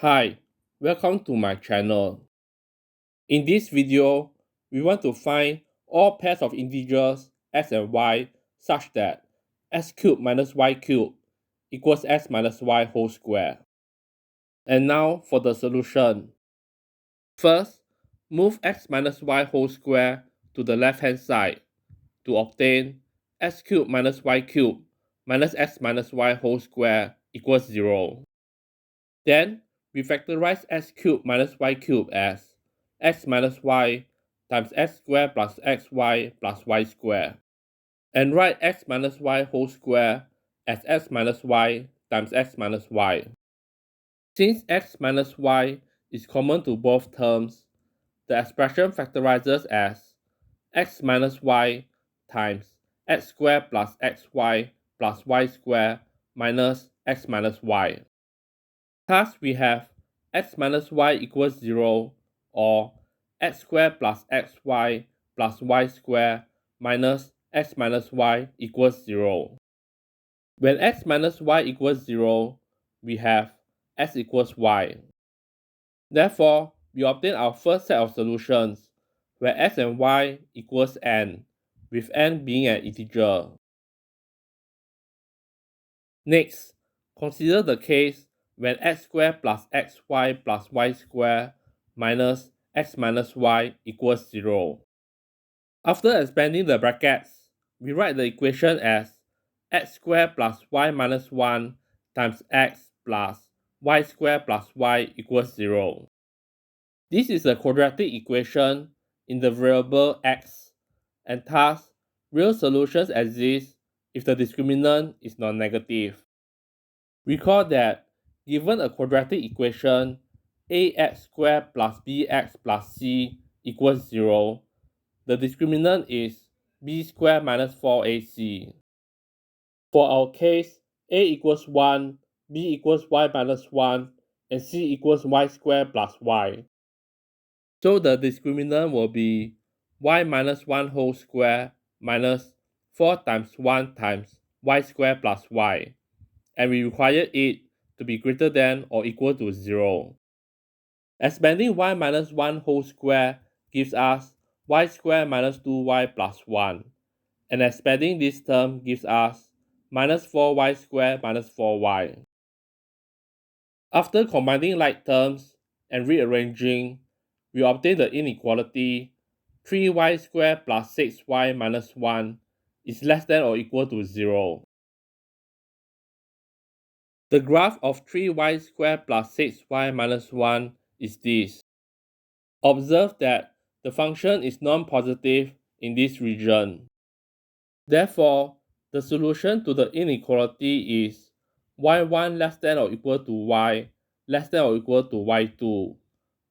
Hi, welcome to my channel. In this video, we want to find all pairs of integers x and y such that x cubed minus y cubed equals x minus y whole square. And now for the solution. First, move x minus y whole square to the left hand side to obtain x cubed minus y cubed minus x minus y whole square equals 0. Then, we factorize x cubed minus y cubed as x minus y times x squared plus xy plus y squared, and write x minus y whole square as x minus y times x minus y. Since x minus y is common to both terms, the expression factorizes as x minus y times x squared plus xy plus y squared minus x minus y. Thus, we have x minus y equals 0 or x squared plus xy plus y squared minus x minus y equals 0. When x minus y equals 0, we have x equals y. Therefore, we obtain our first set of solutions where x and y equals n, with n being an integer. Next, consider the case when x squared plus xy plus y squared minus x minus y equals 0. After expanding the brackets, we write the equation as x squared plus y minus 1 times x plus y squared plus y equals 0. This is a quadratic equation in the variable x, and thus real solutions exist if the discriminant is non-negative. Recall that given a quadratic equation ax squared plus bx plus c equals 0, the discriminant is b squared minus 4ac. For our case, a equals 1, b equals y minus 1, and c equals y squared plus y. So the discriminant will be y minus 1 whole square minus 4 times 1 times y squared plus y, and we require it to be greater than or equal to 0. Expanding y minus 1 whole square gives us y squared minus 2y plus 1, and expanding this term gives us minus 4y squared minus 4y. After combining like terms and rearranging, we obtain the inequality 3y squared plus 6y minus 1 is less than or equal to 0. The graph of 3y squared plus 6y minus 1 is this. Observe that the function is non-positive in this region. Therefore, the solution to the inequality is y1 less than or equal to y less than or equal to y2,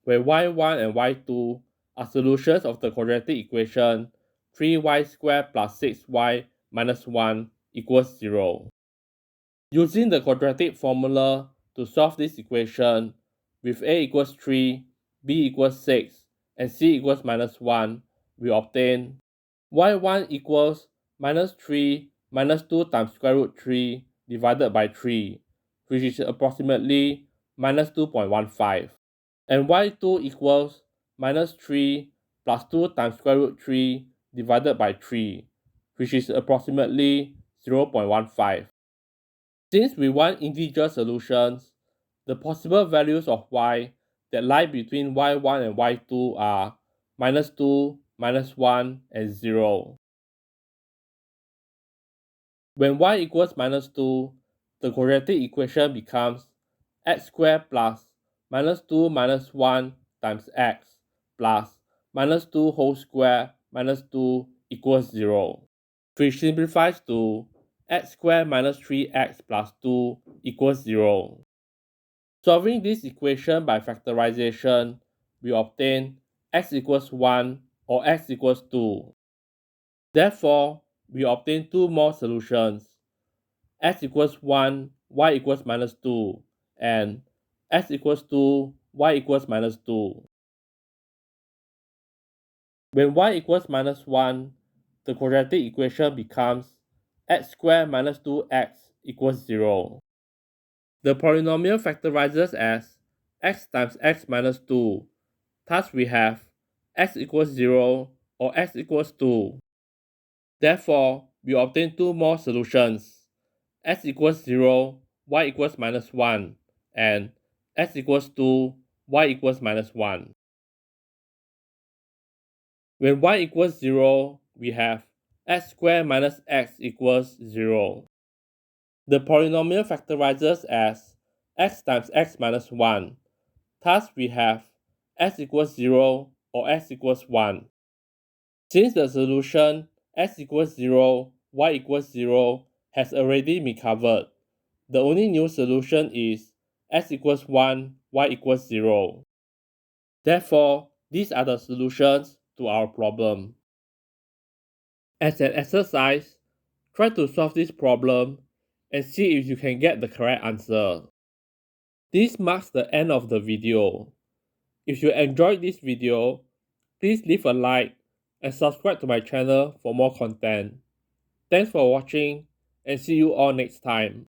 where y1 and y2 are solutions of the quadratic equation 3y squared plus 6y minus 1 equals 0. Using the quadratic formula to solve this equation with a equals 3, b equals 6, and c equals minus 1, we obtain y1 equals minus 3 minus 2 times square root 3 divided by 3, which is approximately minus 2.15. And y2 equals minus 3 plus 2 times square root 3 divided by 3, which is approximately 0.15. Since we want integer solutions, the possible values of y that lie between y1 and y2 are minus 2, minus 1, and 0. When y equals minus 2, the quadratic equation becomes x squared plus minus 2 minus 1 times x plus minus 2 whole square minus 2 equals 0, which simplifies to x squared minus 3x plus 2 equals 0. Solving this equation by factorization, we obtain x equals 1 or x equals 2. Therefore, we obtain two more solutions, x equals 1, y equals minus 2, and x equals 2, y equals minus 2. When y equals minus 1, the quadratic equation becomes x squared minus 2x equals 0. The polynomial factorizes as x times x minus 2. Thus we have x equals 0 or x equals 2. Therefore, we obtain two more solutions, x equals 0, y equals minus 1, and x equals 2, y equals minus 1. When y equals 0, we have x squared minus x equals 0. The polynomial factorizes as x times x minus 1. Thus we have x equals 0 or x equals 1. Since the solution x equals 0, y equals 0 has already been covered, the only new solution is x equals 1, y equals 0. Therefore, these are the solutions to our problem. As an exercise, try to solve this problem and see if you can get the correct answer. This marks the end of the video. If you enjoyed this video, please leave a like and subscribe to my channel for more content. Thanks for watching and see you all next time.